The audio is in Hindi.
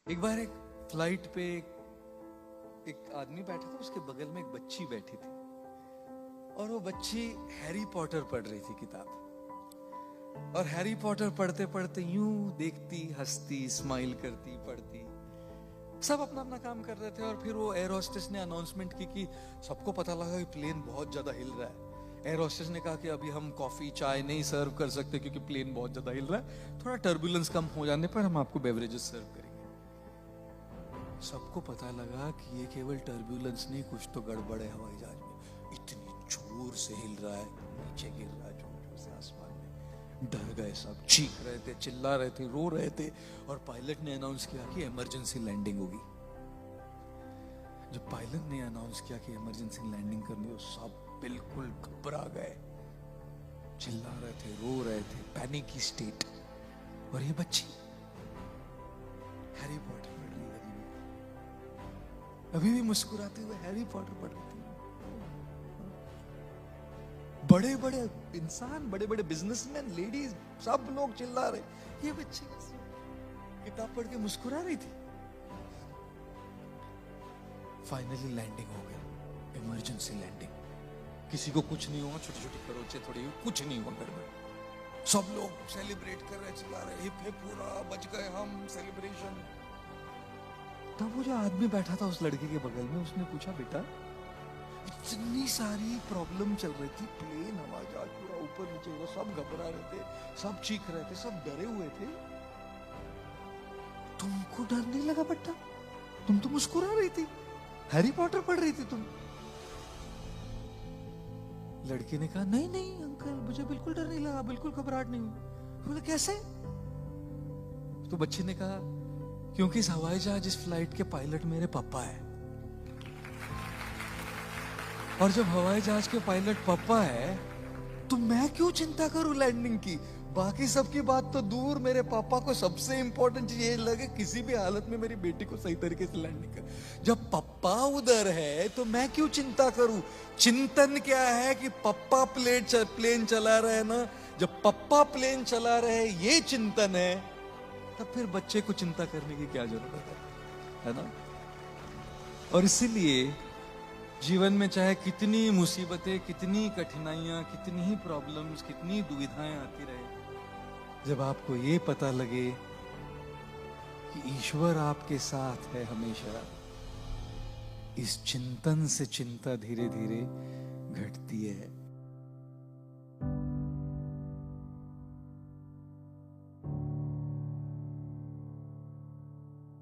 एक बार एक फ्लाइट पे एक आदमी बैठा था, उसके बगल में एक बच्ची बैठी थी और वो बच्ची हैरी पॉटर पढ़ रही थी किताब। और हैरी पॉटर पढ़ते पढ़ते यूं देखती, हंसती, स्माइल करती, पढ़ती, सब अपना अपना काम कर रहे थे। और फिर वो एयर होस्टेस ने अनाउंसमेंट की कि सबको पता लगा कि प्लेन बहुत ज्यादा हिल रहा है। एयर होस्टेस ने कहा कि अभी हम कॉफी चाय नहीं सर्व कर सकते क्योंकि प्लेन बहुत ज्यादा हिल रहा है, थोड़ा टर्बुलेंस कम हो जाने पर हम आपको बेवरेजेस सर्व करेंगे। सबको पता लगा कि ये केवल टर्बुलेंस नहीं, कुछ तो गड़बड़ है हवाई जहाज में। इतनी जोर से हिल रहा है, नीचे गिर रहा है जोर जोर से आसमान में। डर गए सब, चीख रहे थे, चिल्ला रहे थे, रो रहे थे। और पायलट ने अनाउंस किया कि इमरजेंसी लैंडिंग होगी। जब पायलट ने अनाउंस किया कि इमरजेंसी लैंडिंग करनी हो, सब बिल्कुल घबरा गए, चिल्ला रहे थे, रो रहे थे, पैनिक की स्टेट। और ये बच्ची हैरी पॉटर पढ़ रही है, अभी भी मुस्कुराते हुए हैरी पॉटर पढ़ रही थी। बड़े बड़े इंसान, बड़े बड़े बिजनेसमैन, लेडीज, सब लोग चिल्ला रहे, ये बच्ची किताब पढ़ के मुस्कुरा रही थी। फाइनली लैंडिंग हो गई, इमरजेंसी लैंडिंग। किसी को कुछ नहीं हुआ, छोटी छोटी खरोचे थोड़ी, कुछ नहीं हुआ घर में। सब लोग सेलिब्रेट कर रहे, चिल्ला रहे, हिप हिप पूरा, बच गए हम, सेलिब्रेशन। तब वो जो आदमी बैठा था उस लड़के के बगल में, उसने पूछा, बेटा इतनी सारी प्रॉब्लम चल रही थी, प्लेन हवाई जहाज पूरा ऊपर नीचे हुआ, सब घबरा रहे थे, सब चीख रहे थे, सब डरे हुए थे, तुमको डर नहीं लगा बेटा? तुम तो मुस्कुरा रही थी, हैरी पॉटर पढ़ रही थी तुम। लड़के ने कहा, नहीं नहीं अंकल, मुझे बिल्कुल डर नहीं लगा, बिल्कुल घबराहट नहीं हुई। बोले कैसे? तो बच्चे ने कहा, क्योंकि इस हवाई जहाज, इस फ्लाइट के पायलट मेरे पापा है। और जब हवाई जहाज के पायलट पापा है तो मैं क्यों चिंता करूं लैंडिंग की? बाकी सबकी बात तो दूर, मेरे पापा को सबसे इंपॉर्टेंट चीज ये लगे किसी भी हालत में मेरी बेटी को सही तरीके से लैंडिंग कर। जब पापा उधर है तो मैं क्यों चिंता करूं? चिंतन क्या है कि पापा प्लेन चला रहे ना, जब पापा प्लेन चला रहे ये चिंतन है, तब फिर बच्चे को चिंता करने की क्या जरूरत है ना? और इसीलिए जीवन में चाहे कितनी मुसीबतें, कितनी कठिनाइयां, कितनी ही प्रॉब्लम्स, कितनी दुविधाएं आती रहे, जब आपको ये पता लगे कि ईश्वर आपके साथ है हमेशा, इस चिंतन से चिंता धीरे धीरे घटती है।